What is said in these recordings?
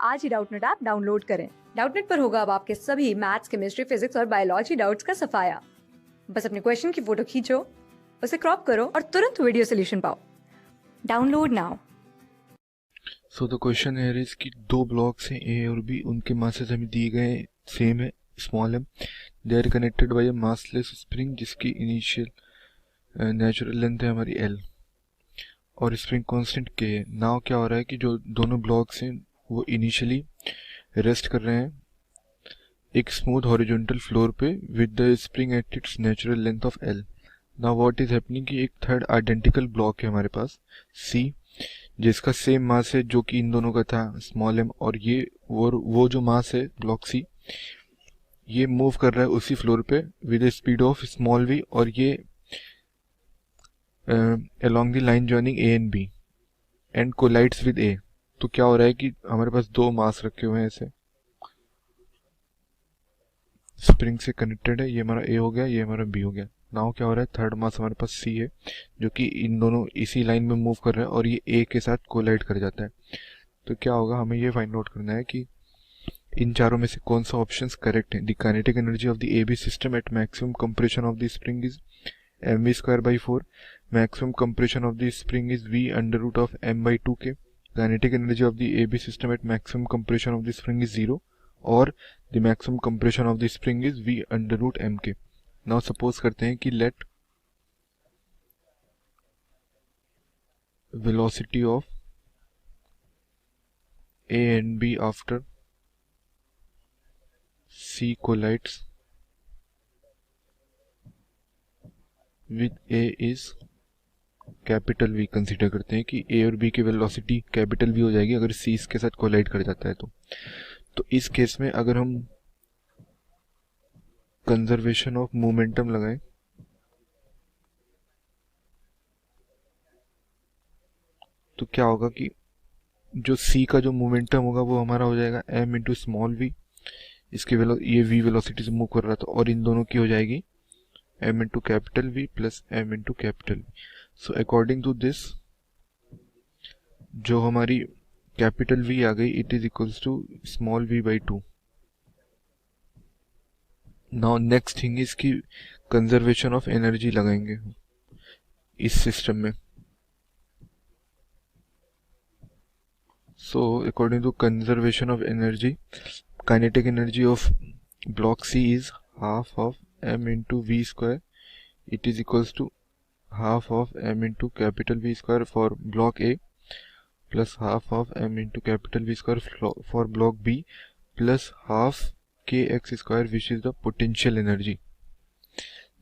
आज ही Doubtnut app download करें। Doubtnut पर होगा अब आपके सभी मैथ्स, केमिस्ट्री, फिजिक्स और बायोलॉजी डाउट्स का सफाया। बस अपने क्वेश्चन की फोटो खींचो, उसे क्रॉप करो और तुरंत वीडियो सोल्यूशन पाओ। Download now. So the question here is कि दो ब्लॉक्स हैं ए और बी, उनके मासेस हमें दिए गए सेम है, small M. They are connected by a massless spring जिसकी इनिशियल नेचुरल लेंथ है हमारी एल और स्प्रिंग कांस्टेंट के है। नाउ क्या हो रहा है कि जो दोनों ब्लॉक्स हैं वो इनिशियली रेस्ट कर रहे हैं एक स्मूथ हॉरिजॉन्टल फ्लोर पे with the spring at its natural length of L. Now what is happening कि एक थर्ड आइडेंटिकल ब्लॉक है हमारे पास सी, जिसका सेम मास है जो कि इन दोनों का था स्मॉल एम, और ये वो जो मास है ब्लॉक सी, ये मूव कर रहा है उसी फ्लोर पे with speed of small V, और ये along the line joining A and B and collides with A. तो क्या हो रहा है कि हमारे पास दो मास रखे हुए हैं ऐसे स्प्रिंग से कनेक्टेड है, ये हमारा ए हो गया, ये हमारा बी हो गया। नाउ क्या हो रहा है, थर्ड मास हमारे पास सी है जो कि इन दोनों इसी लाइन में मूव कर रहा है और ये ए के साथ कोलाइड कर जाता है। तो क्या होगा, हमें ये फाइंड आउट करना है कि इन चारों में से कौन सा ऑप्शन करेक्ट है। The kinetic energy of the A B system at maximum compression of the spring is M V square by 4। Maximum compression of the spring is V under root of M by 2 K. Kinetic energy of the A B system at maximum compression of the spring is 0 और the maximum compression of the spring is v under root M K. Now suppose करते हैं कि let velocity of a and b after c collides with a is capital v। Consider करते हैं कि a और b की velocity capital v हो जाएगी अगर c इसके साथ कोलाइड कर जाता है। तो इस केस में अगर हम कंजर्वेशन ऑफ मोमेंटम लगाएं तो क्या होगा कि जो c का जो मोमेंटम होगा वो हमारा हो जाएगा m इंटू स्मॉल v। इसके ये v वेलोसिटी से मूव कर रहा था और इन दोनों की हो जाएगी m into capital v plus m into capital v। So according to this जो हमारी कैपिटल v आ गई, it is equals to small v by 2। Now next thing is कि कंजर्वेशन ऑफ एनर्जी लगाएंगे इस सिस्टम में। So according to conservation of energy, kinetic energy of block C is half of m into v square. It is equals to half of m into capital V square for block A plus half of m into capital V square for block B plus half kx square which is the potential energy।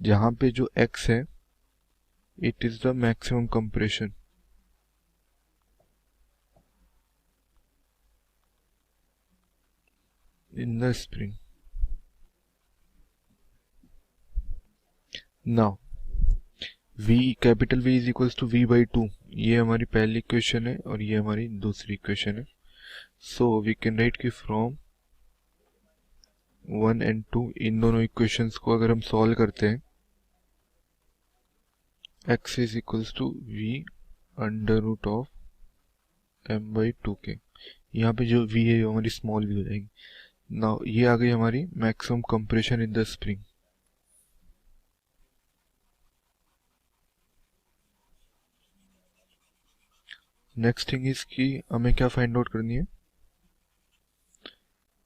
जहाँ पे जो x है it is the maximum compression in the spring। Now v capital V is equals to v by 2, ये हमारी पहली equation है और ये हमारी दूसरी इक्वेशन है। सो वी कैन राइट कि फ्रॉम 1 एंड 2 इन दोनों इक्वेशंस को अगर हम सॉल्व करते हैं, x is equals to v under root of m by 2 के। यहाँ पे जो v है वो हमारी स्मॉल v हो जाएगी। नाउ ये आ गई हमारी maximum compression in the spring. Next thing is कि हमें क्या फाइंड आउट करनी है,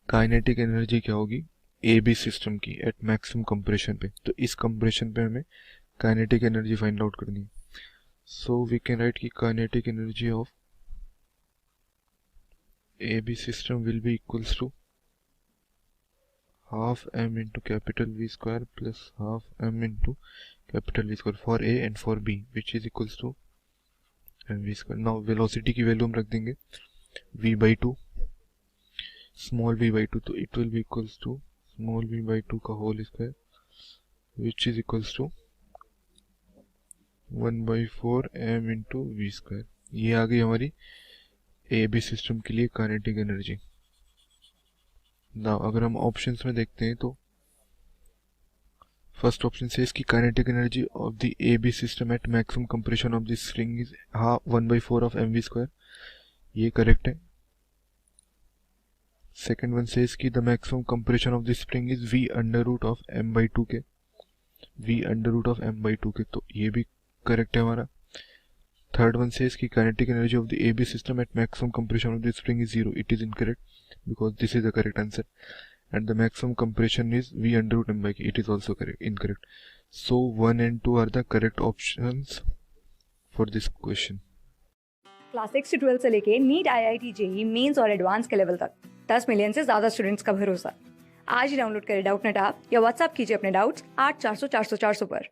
काइनेटिक एनर्जी क्या होगी ए बी सिस्टम की एट मैक्सिमम कंप्रेशन पे। तो इस कंप्रेशन पे हमें काइनेटिक एनर्जी फाइंड आउट करनी है। सो वी कैन राइट कि kinetic energy of A B system will be equals to half m into capital V square plus half m into capital V square for A and for B which is equals to mv square। now velocity की value हम रख देंगे v by 2 small v by 2, तो it will be equals to small v by 2 का whole square which is equals to 1 by 4 m into v square। ये आ गई हमारी ए B system के लिए काइनेटिक एनर्जी। नाउ अगर हम ऑप्शंस में देखते हैं तो फर्स्ट ऑप्शन से इसकी kinetic energy of the A B system at maximum compression of the string is 1 by 4 of M V square, ये करेक्ट है। Second one says कि the maximum compression of the spring is v under root of m by 2k. v under root of m by 2k, तो ये भी correct है हमारा. Third one says कि kinetic energy of the AB system at maximum compression of the spring is 0. It is incorrect because this is the correct answer. And the maximum compression is v under root m by k. It is also incorrect. So 1 and 2 are the correct options for this question. Class 6 से 12 से लेके NEET, IIT, JEE mains और advance के level तक 10 million से ज्यादा students का भरोसा. आज ही डाउनलोड करें डाउटनेट ऐप या व्हाट्सएप कीजिए अपने डाउट्स 8400 400 400 पर.